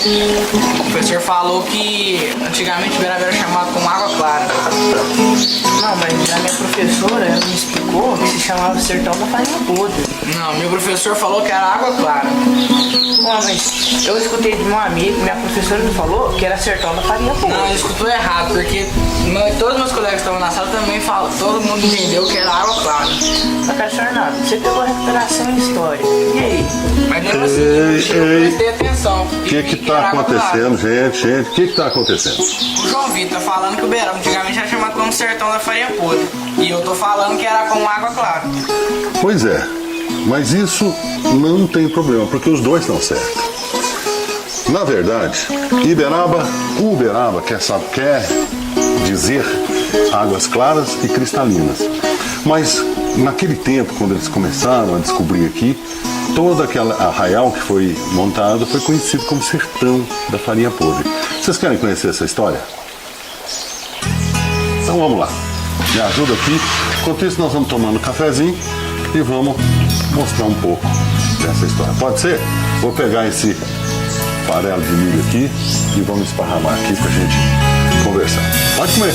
O professor falou que antigamente Uberaba era chamado como Água Clara. Não, mas a minha professora ela me explicou que se chamava Sertão da Farinha Podre. Não, meu professor falou que era Água Clara. Não, mas eu escutei de um amigo, minha professora me falou que era Sertão da Farinha Podre. Não, ele escutou errado, porque todos meus colegas que estavam na sala também falam, todo mundo entendeu que era Água Clara. Mas, professor Fernando, você pegou a recuperação em história. E aí? Mas mesmo assim, eu prestei atenção. O que tá acontecendo, gente? O que tá acontecendo? O João Vitor tá falando que o Uberaba antigamente era chamado como Sertão da Farinha Podre. E eu tô falando que era como Água Clara. Pois é, mas isso não tem problema, porque os dois estão certos. Na verdade, Uberaba quer dizer águas claras e cristalinas. Mas naquele tempo, quando eles começaram a descobrir aqui, todo aquele arraial que foi montado foi conhecido como Sertão da Farinha Podre. Vocês querem conhecer essa história? Então vamos lá. Me ajuda aqui. Enquanto isso, nós vamos tomando um cafezinho e vamos mostrar um pouco dessa história. Pode ser? Vou pegar esse farelo de milho aqui e vamos esparramar aqui pra gente conversar. Pode comer!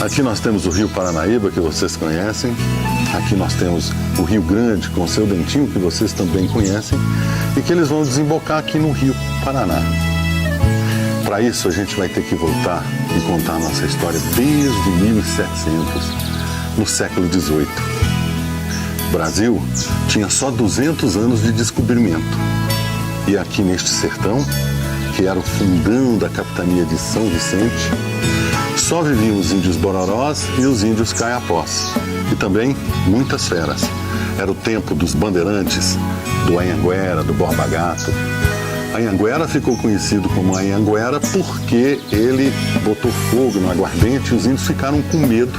Aqui nós temos o Rio Paranaíba, que vocês conhecem. Aqui nós temos o Rio Grande, com o seu dentinho, que vocês também conhecem. E que eles vão desembocar aqui no Rio Paraná. Para isso, a gente vai ter que voltar e contar a nossa história desde 1700, no século XVIII. O Brasil tinha só 200 anos de descobrimento. E aqui neste sertão, que era o fundão da capitania de São Vicente, só viviam os índios bororós e os índios caiapós, e também muitas feras. Era o tempo dos bandeirantes, do Anhanguera, do Borba Gato. Anhanguera ficou conhecido como Anhanguera porque ele botou fogo no aguardente e os índios ficaram com medo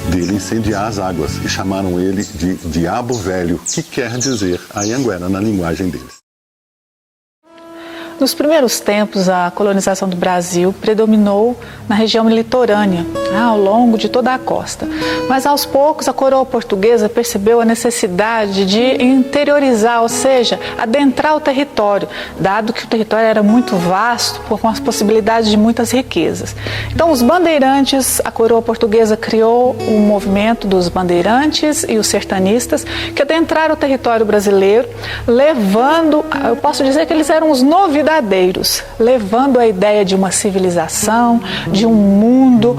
dele incendiar as águas e chamaram ele de Diabo Velho, que quer dizer Anhanguera na linguagem deles. Nos primeiros tempos, a colonização do Brasil predominou na região litorânea, ao longo de toda a costa. Mas, aos poucos, a coroa portuguesa percebeu a necessidade de interiorizar, ou seja, adentrar o território, dado que o território era muito vasto, com as possibilidades de muitas riquezas. Então, os bandeirantes, a coroa portuguesa criou o movimento dos bandeirantes e os sertanistas, que adentraram o território brasileiro, levando, eu posso dizer que eles eram os novidadeiros, levando a ideia de uma civilização, de um mundo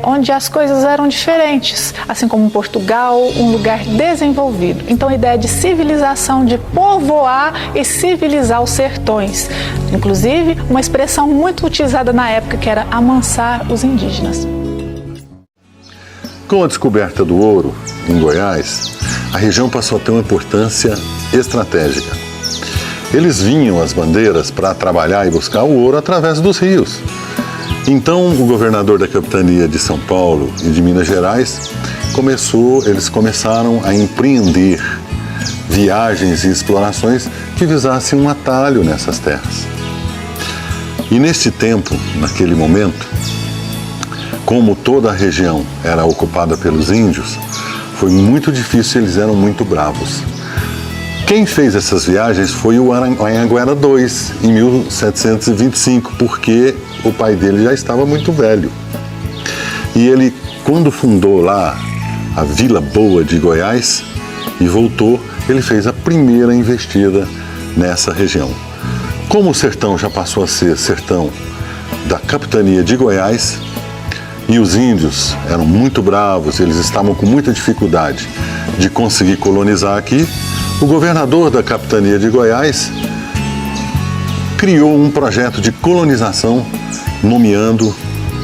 onde as coisas eram diferentes, assim como Portugal, um lugar desenvolvido. Então a ideia de civilização, de povoar e civilizar os sertões. Inclusive, uma expressão muito utilizada na época, que era amansar os indígenas. Com a descoberta do ouro em Goiás, a região passou a ter uma importância estratégica. Eles vinham as bandeiras para trabalhar e buscar o ouro através dos rios. Então, o governador da capitania de São Paulo e de Minas Gerais eles começaram a empreender viagens e explorações que visassem um atalho nessas terras. E nesse tempo, naquele momento, como toda a região era ocupada pelos índios, foi muito difícil, eles eram muito bravos. Quem fez essas viagens foi o Anhanguera II, em 1725, porque o pai dele já estava muito velho. E ele, quando fundou lá a Vila Boa de Goiás e voltou, ele fez a primeira investida nessa região. Como o sertão já passou a ser sertão da capitania de Goiás, e os índios eram muito bravos, eles estavam com muita dificuldade de conseguir colonizar aqui, o governador da capitania de Goiás criou um projeto de colonização, nomeando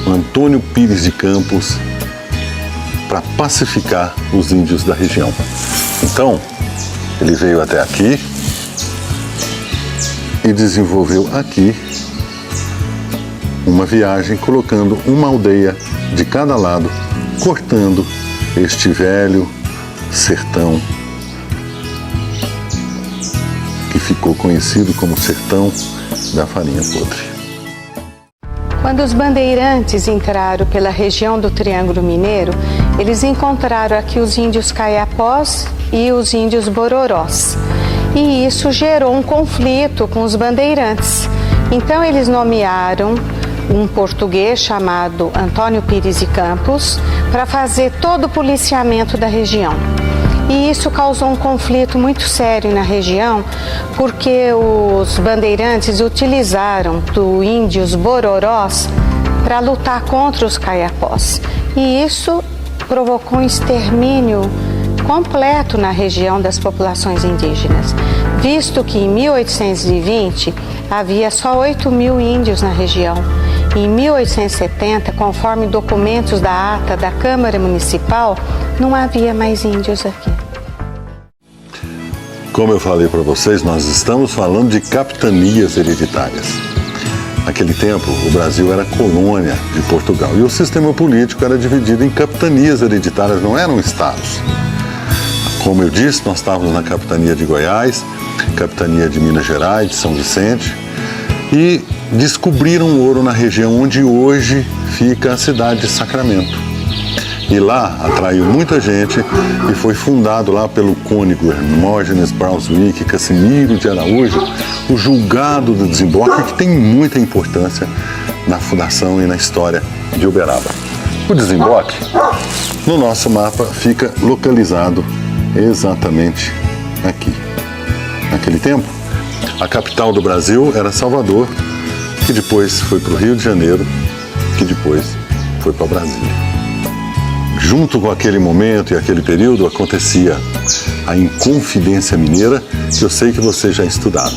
Antônio Pires de Campos para pacificar os índios da região. Então, ele veio até aqui e desenvolveu aqui uma viagem colocando uma aldeia de cada lado, cortando este velho sertão que ficou conhecido como Sertão da Farinha Podre. Quando os bandeirantes entraram pela região do Triângulo Mineiro, eles encontraram aqui os índios Caiapós e os índios Bororós. E isso gerou um conflito com os bandeirantes. Então eles nomearam um português chamado Antônio Pires de Campos para fazer todo o policiamento da região. E isso causou um conflito muito sério na região, porque os bandeirantes utilizaram dos índios Bororós para lutar contra os Caiapós. E isso provocou um extermínio completo na região das populações indígenas, visto que em 1820 havia só 8.000 índios na região. Em 1870, conforme documentos da ata da Câmara Municipal, não havia mais índios aqui. Como eu falei para vocês, nós estamos falando de capitanias hereditárias. Naquele tempo, o Brasil era colônia de Portugal e o sistema político era dividido em capitanias hereditárias, não eram estados. Como eu disse, nós estávamos na capitania de Goiás, capitania de Minas Gerais, de São Vicente, e descobriram ouro na região onde hoje fica a cidade de Sacramento. E lá atraiu muita gente e foi fundado lá pelo cônego Hermógenes Braunschweig Casimiro de Araújo, o julgado do desemboque, que tem muita importância na fundação e na história de Uberaba. O desemboque, no nosso mapa, fica localizado exatamente aqui. Naquele tempo, a capital do Brasil era Salvador, que depois foi para o Rio de Janeiro, que depois foi para Brasília. Junto com aquele momento e aquele período acontecia a Inconfidência Mineira, que eu sei que vocês já estudaram.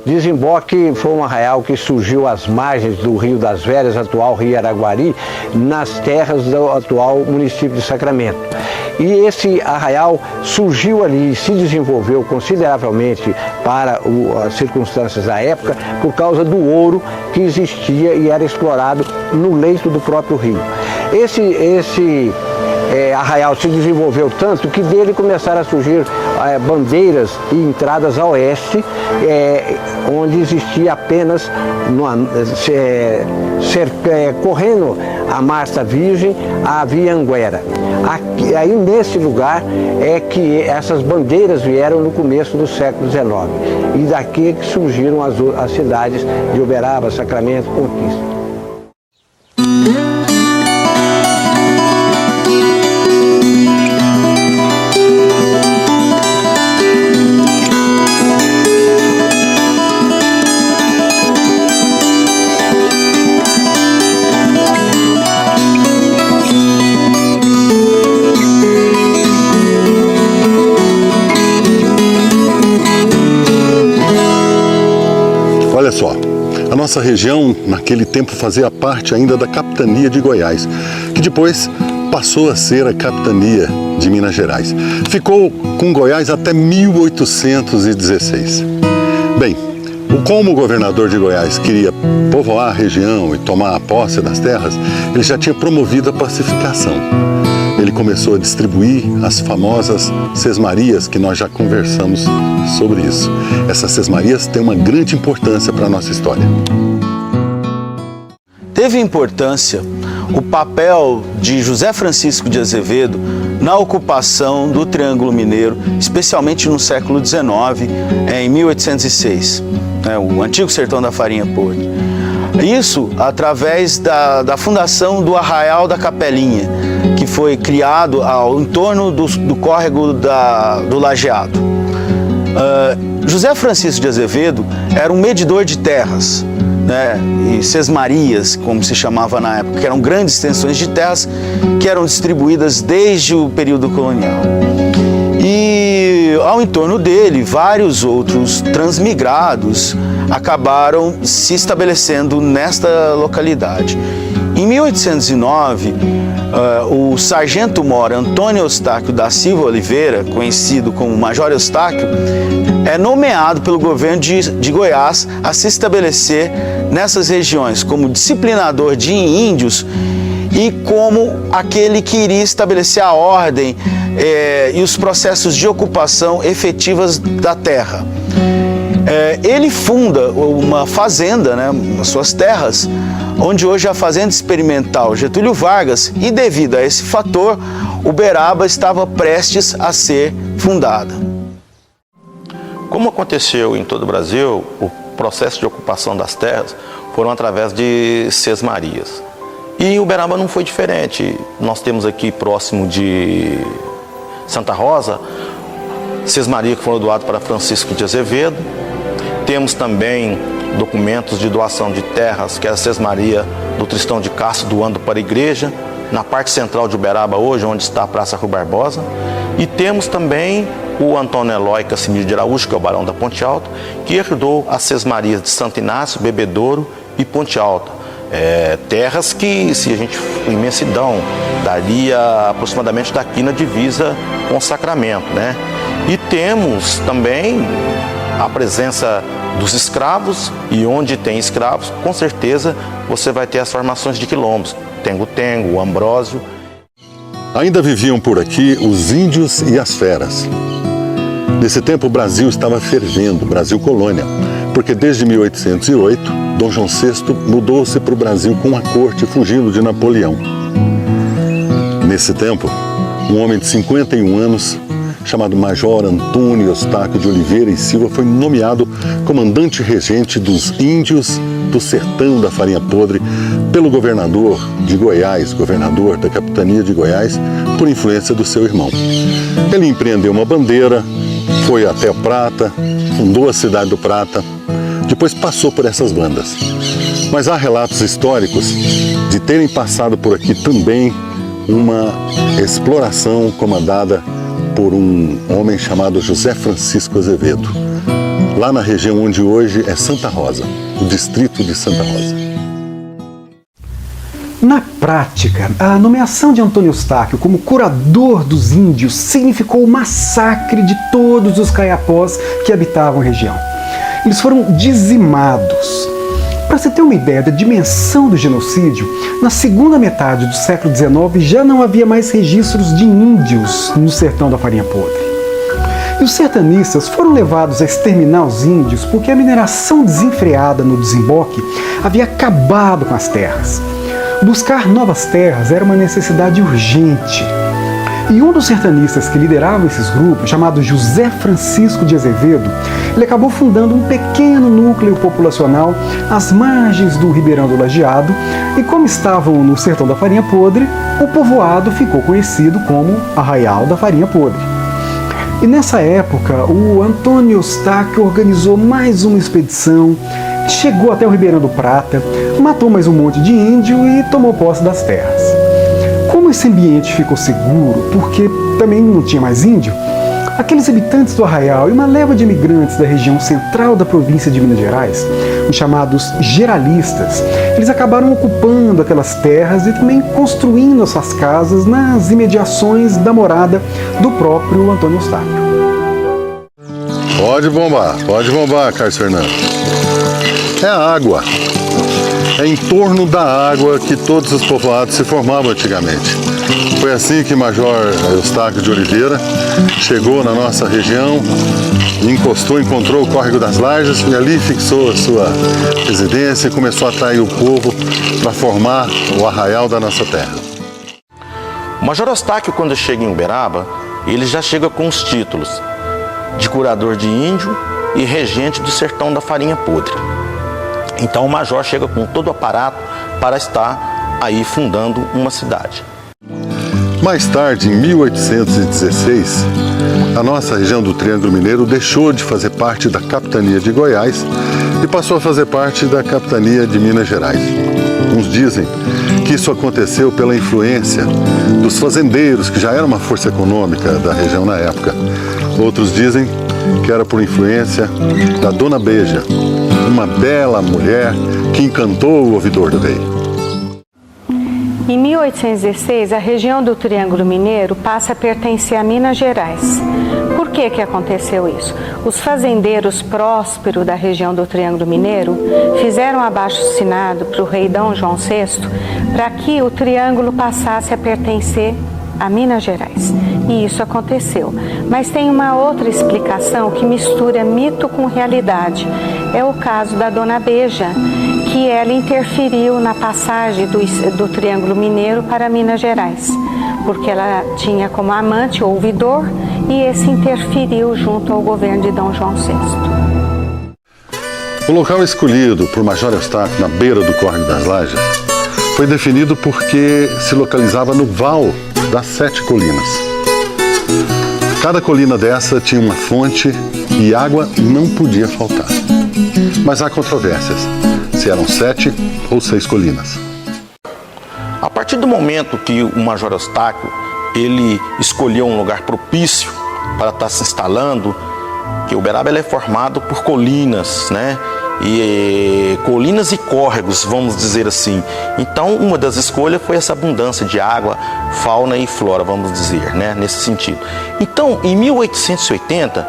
Desemboque foi um arraial que surgiu às margens do Rio das Velhas, atual Rio Araguari, nas terras do atual município de Sacramento. E esse arraial surgiu ali e se desenvolveu consideravelmente para as circunstâncias da época por causa do ouro que existia e era explorado no leito do próprio rio. Esse arraial se desenvolveu tanto que dele começaram a surgir bandeiras e entradas a oeste, onde existia apenas correndo a Marça Virgem, a Via Anguera. Aí nesse lugar é que essas bandeiras vieram no começo do século XIX. E daqui que surgiram as cidades de Uberaba, Sacramento, Conquista. Olha só, a nossa região naquele tempo fazia parte ainda da capitania de Goiás, que depois passou a ser a capitania de Minas Gerais. Ficou com Goiás até 1816. Bem, como o governador de Goiás queria povoar a região e tomar a posse das terras, ele já tinha promovido a pacificação. Ele começou a distribuir as famosas sesmarias, que nós já conversamos sobre isso. Essas sesmarias têm uma grande importância para a nossa história. Teve importância o papel de José Francisco de Azevedo na ocupação do Triângulo Mineiro, especialmente no século XIX, em 1806, o antigo sertão da farinha podre. Isso através da fundação do Arraial da Capelinha, que foi criado em torno do córrego do Lajeado. José Francisco de Azevedo era um medidor de terras, e sesmarias, como se chamava na época, que eram grandes extensões de terras que eram distribuídas desde o período colonial. E ao entorno dele, vários outros transmigrados acabaram se estabelecendo nesta localidade. Em 1809, o sargento-mor Antônio Eustáquio da Silva Oliveira, conhecido como Major Eustáquio, é nomeado pelo governo de Goiás a se estabelecer nessas regiões como disciplinador de índios e como aquele que iria estabelecer a ordem e os processos de ocupação efetivas da terra. ele funda uma fazenda, né, as suas terras, onde hoje é a Fazenda Experimental Getúlio Vargas, e devido a esse fator, Uberaba estava prestes a ser fundada. Como aconteceu em todo o Brasil, o processo de ocupação das terras foram através de sesmarias. E em Uberaba não foi diferente. Nós temos aqui próximo de Santa Rosa, sesmaria que foram doadas para Francisco de Azevedo. Temos também documentos de doação de terras, que é a sesmaria do Tristão de Castro doando para a igreja, na parte central de Uberaba hoje, onde está a Praça Rui Barbosa. E temos também o Antônio Eloy Cassimiro de Araújo, que é o Barão da Ponte Alta, que herdou as sesmarias de Santo Inácio, Bebedouro e Ponte Alta. Terras que, se a gente for imensidão, daria aproximadamente daqui na divisa com Sacramento, né? E temos também a presença dos escravos, e onde tem escravos, com certeza você vai ter as formações de quilombos, Tengo-Tengo, Ambrósio. Ainda viviam por aqui os índios e as feras. Nesse tempo o Brasil estava fervendo, Brasil colônia, porque desde 1808, Dom João VI mudou-se para o Brasil com a corte fugindo de Napoleão. Nesse tempo, um homem de 51 anos, chamado Major Antônio Eustáquio de Oliveira e Silva, foi nomeado comandante regente dos índios do sertão da Farinha Podre pelo governador de Goiás, governador da capitania de Goiás, por influência do seu irmão. Ele empreendeu uma bandeira, foi até o Prata, fundou a cidade do Prata, depois passou por essas bandas. Mas há relatos históricos de terem passado por aqui também uma exploração comandada por um homem chamado José Francisco Azevedo, lá na região onde hoje é Santa Rosa, o distrito de Santa Rosa. Na prática, a nomeação de Antônio Eustáquio como curador dos índios significou o massacre de todos os caiapós que habitavam a região. Eles foram dizimados. Para você ter uma ideia da dimensão do genocídio, na segunda metade do século XIX já não havia mais registros de índios no sertão da Farinha Podre. E os sertanistas foram levados a exterminar os índios porque a mineração desenfreada no desemboque havia acabado com as terras. Buscar novas terras era uma necessidade urgente. E um dos sertanistas que lideravam esses grupos, chamado José Francisco de Azevedo, ele acabou fundando um pequeno núcleo populacional às margens do Ribeirão do Lajeado, e como estavam no sertão da Farinha Podre, o povoado ficou conhecido como Arraial da Farinha Podre. E nessa época, o Antônio Eustáquio organizou mais uma expedição, chegou até o Ribeirão do Prata, matou mais um monte de índio e tomou posse das terras. Como esse ambiente ficou seguro, porque também não tinha mais índio, aqueles habitantes do Arraial e uma leva de imigrantes da região central da província de Minas Gerais, os chamados geralistas, eles acabaram ocupando aquelas terras e também construindo as suas casas nas imediações da morada do próprio Antônio Eustáquio. Pode bombar, Carlos Fernando. É a água. É em torno da água que todos os povoados se formavam antigamente. Foi assim que Major Eustáquio de Oliveira chegou na nossa região, encontrou o Córrego das Lajes e ali fixou a sua residência e começou a atrair o povo para formar o arraial da nossa terra. O Major Eustáquio, quando chega em Uberaba, ele já chega com os títulos de curador de índio e regente do sertão da Farinha Podre. Então o major chega com todo o aparato para estar aí fundando uma cidade. Mais tarde, em 1816, a nossa região do Triângulo Mineiro deixou de fazer parte da capitania de Goiás e passou a fazer parte da capitania de Minas Gerais. Uns dizem que isso aconteceu pela influência dos fazendeiros, que já era uma força econômica da região na época. Outros dizem que era por influência da Dona Beija, uma bela mulher que encantou o ouvidor do rei. Em 1816, a região do Triângulo Mineiro passa a pertencer a Minas Gerais. Por que aconteceu isso? Os fazendeiros prósperos da região do Triângulo Mineiro fizeram abaixo-assinado para o rei Dom João VI para que o Triângulo passasse a pertencer a Minas Gerais. E isso aconteceu. Mas tem uma outra explicação que mistura mito com realidade. É o caso da Dona Beija, que ela interferiu na passagem do Triângulo Mineiro para Minas Gerais, porque ela tinha como amante o ouvidor e esse interferiu junto ao governo de Dom João VI. O local escolhido por Major Eustáquio, na beira do Córrego das Lajes, foi definido porque se localizava no val das 7 colinas. Cada colina dessa tinha uma fonte e água não podia faltar. Mas há controvérsias, se eram 7 ou 6 colinas. A partir do momento que o Major Eustáquio ele escolheu um lugar propício para estar se instalando, que Uberaba é formado por colinas, né? Colinas e córregos, vamos dizer assim. Então, uma das escolhas foi essa abundância de água, fauna e flora, vamos dizer, né? Nesse sentido. Então, em 1880,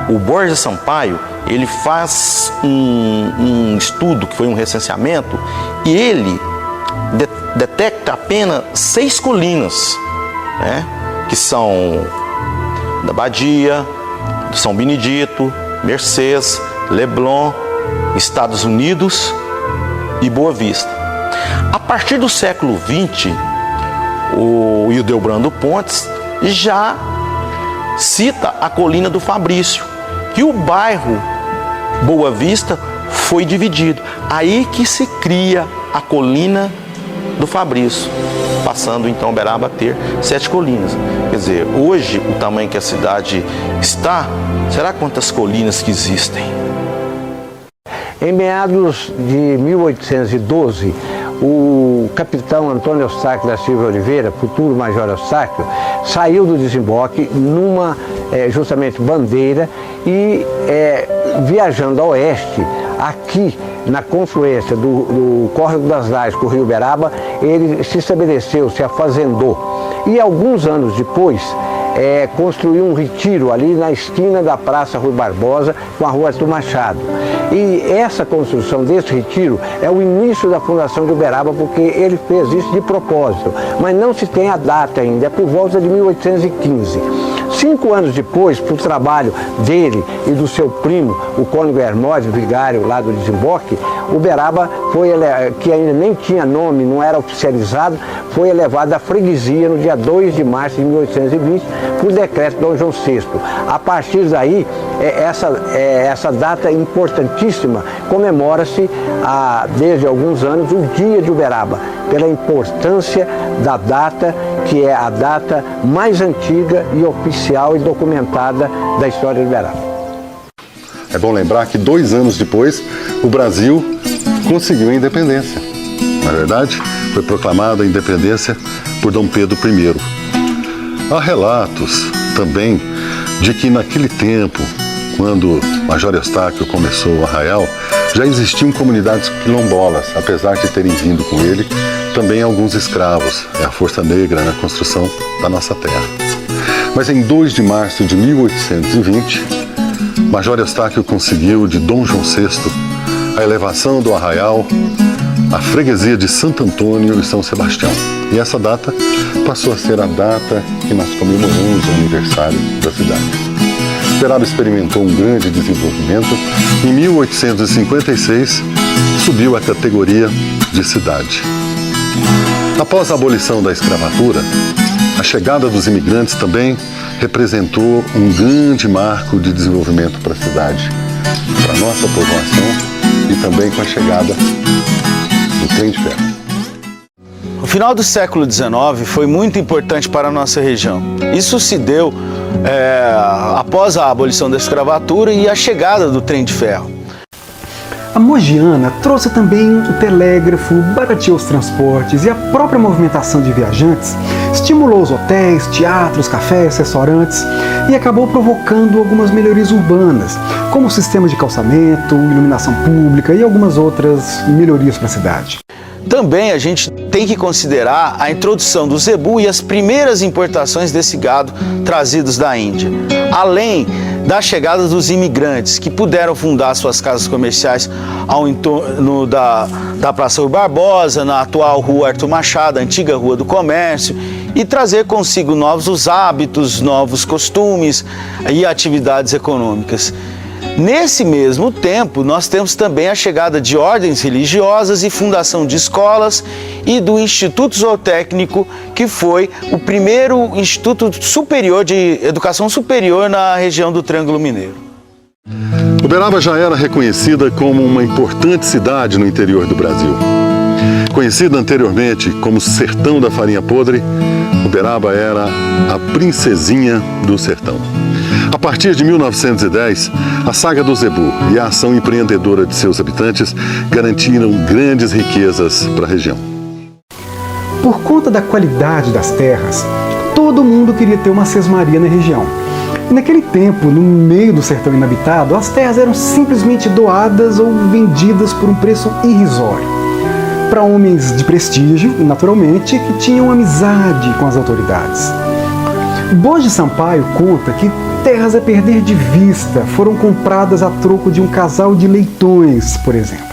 o Borges Sampaio, ele faz um estudo, que foi um recenseamento, e ele detecta apenas 6 colinas, né? Que são da Badia, do São Benedito, Mercês, Leblon, Estados Unidos e Boa Vista. A partir do século XX, o Hildebrando Pontes já cita a colina do Fabrício, e o bairro Boa Vista foi dividido. Aí que se cria a colina do Fabrício, passando então Uberaba a ter 7 colinas. Quer dizer, hoje o tamanho que a cidade está, será quantas colinas que existem? Em meados de 1812, o capitão Antônio Eustáquio da Silva Oliveira, futuro Major Eustáquio, saiu do desemboque numa justamente bandeira e viajando a oeste, aqui na confluência do Córrego das Lajes com o Rio Uberaba, ele se estabeleceu, se afazendou. E alguns anos depois, construiu um retiro ali na esquina da Praça Rui Barbosa com a Rua Arthur Machado. E essa construção desse retiro é o início da fundação de Uberaba, porque ele fez isso de propósito, mas não se tem a data ainda, é por volta de 1815. 5 anos depois, por trabalho dele e do seu primo, o cônego Hermógenes, vigário lá do desemboque, Uberaba foi, que ainda nem tinha nome, não era oficializado, foi elevado à freguesia no dia 2 de março de 1820, por decreto de Dom João VI. A partir daí, essa data importantíssima comemora-se desde alguns anos o Dia de Uberaba, pela importância da data, que é a data mais antiga e oficial e documentada da história de Uberaba. É bom lembrar que 2 anos depois, o Brasil conseguiu a independência. Na verdade, foi proclamada a independência por Dom Pedro I. Há relatos também de que naquele tempo, quando Major Eustáquio começou o arraial, já existiam comunidades quilombolas, apesar de terem vindo com ele também alguns escravos, a força negra na construção da nossa terra. Mas em 2 de março de 1820, Major Eustáquio conseguiu de Dom João VI a elevação do arraial à freguesia de Santo Antônio e São Sebastião. E essa data passou a ser a data que nós comemoramos o aniversário da cidade. Uberaba experimentou um grande desenvolvimento. Em 1856, subiu à categoria de cidade. Após a abolição da escravatura, a chegada dos imigrantes também representou um grande marco de desenvolvimento para a cidade, para a nossa povoação e também com a chegada do trem de ferro. O final do século XIX foi muito importante para a nossa região. Isso se deu após a abolição da escravatura e a chegada do trem de ferro. A Mogiana trouxe também o telégrafo, barateou os transportes e a própria movimentação de viajantes, estimulou os hotéis, teatros, cafés, restaurantes e acabou provocando algumas melhorias urbanas, como o sistema de calçamento, iluminação pública e algumas outras melhorias para a cidade. Também a gente tem que considerar a introdução do zebu e as primeiras importações desse gado trazidos da Índia, além da chegada dos imigrantes que puderam fundar suas casas comerciais ao entorno da Praça Rui Barbosa, na atual Rua Arthur Machado, a antiga Rua do Comércio, e trazer consigo novos hábitos, novos costumes e atividades econômicas. Nesse mesmo tempo, nós temos também a chegada de ordens religiosas e fundação de escolas e do Instituto Zootécnico, que foi o primeiro instituto superior de educação superior na região do Triângulo Mineiro. Uberaba já era reconhecida como uma importante cidade no interior do Brasil. Conhecida anteriormente como Sertão da Farinha Podre, Uberaba era a princesinha do sertão. A partir de 1910, a saga do Zebu e a ação empreendedora de seus habitantes garantiram grandes riquezas para a região. Por conta da qualidade das terras, todo mundo queria ter uma sesmaria na região. E naquele tempo, no meio do sertão inabitado, as terras eram simplesmente doadas ou vendidas por um preço irrisório para homens de prestígio, naturalmente, que tinham amizade com as autoridades. Borges Sampaio conta que terras a perder de vista foram compradas a troco de um casal de leitões, por exemplo.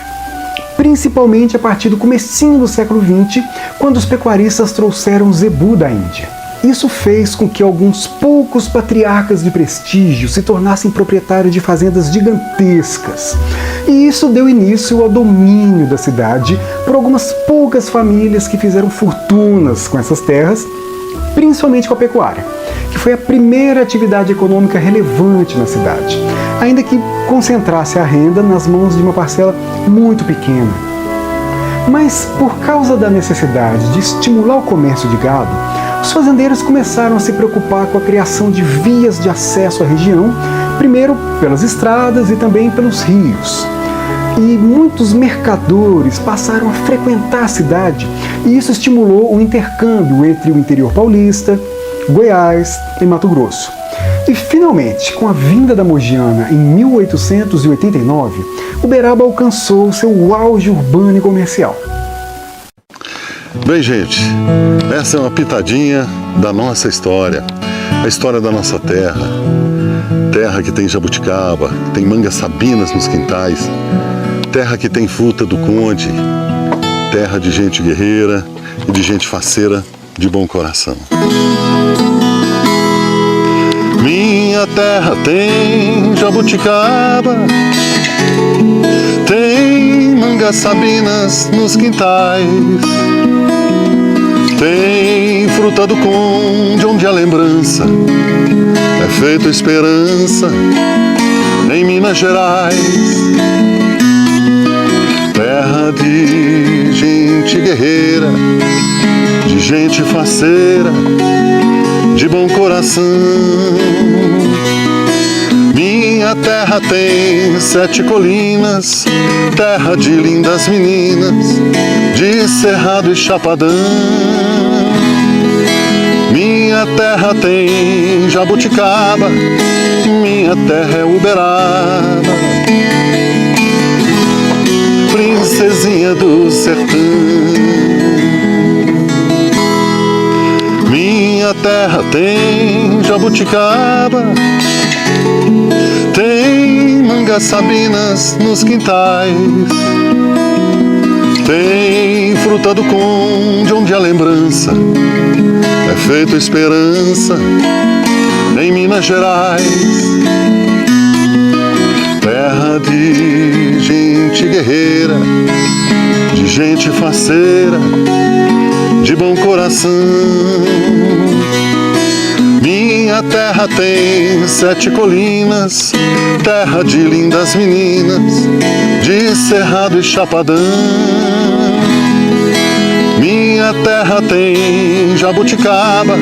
Principalmente a partir do comecinho do século XX, quando os pecuaristas trouxeram o zebu da Índia. Isso fez com que alguns poucos patriarcas de prestígio se tornassem proprietários de fazendas gigantescas. E isso deu início ao domínio da cidade por algumas poucas famílias que fizeram fortunas com essas terras, principalmente com a pecuária, que foi a primeira atividade econômica relevante na cidade, ainda que concentrasse a renda nas mãos de uma parcela muito pequena. Mas, por causa da necessidade de estimular o comércio de gado, os fazendeiros começaram a se preocupar com a criação de vias de acesso à região, primeiro pelas estradas e também pelos rios. E muitos mercadores passaram a frequentar a cidade, e isso estimulou o intercâmbio entre o interior paulista, Goiás e Mato Grosso. E finalmente, com a vinda da Mogiana em 1889, Uberaba alcançou seu auge urbano e comercial. Bem, gente, essa é uma pitadinha da nossa história, a história da nossa terra. Terra que tem jabuticaba, que tem mangas sabinas nos quintais, terra que tem fruta do conde, terra de gente guerreira e de gente faceira de bom coração. Minha terra tem jabuticaba, tem mangas sabinas nos quintais, tem fruta do conde onde a lembrança é feita esperança em Minas Gerais. Terra de gente guerreira, de gente faceira, de bom coração. Minha terra tem 7 colinas, terra de lindas meninas, de cerrado e chapadão. Minha terra tem jabuticaba, minha terra é Uberaba, princesinha do sertão. Minha terra tem jabuticaba, tem mangas sabinas nos quintais, tem fruta do conde onde a lembrança é feita esperança em Minas Gerais. Terra de gente guerreira, de gente faceira, de bom coração. Minha terra tem 7 colinas, terra de lindas meninas, de cerrado e chapadão. Minha terra tem jabuticaba,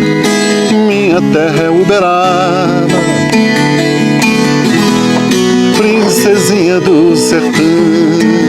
minha terra é Uberaba, princesinha do sertão.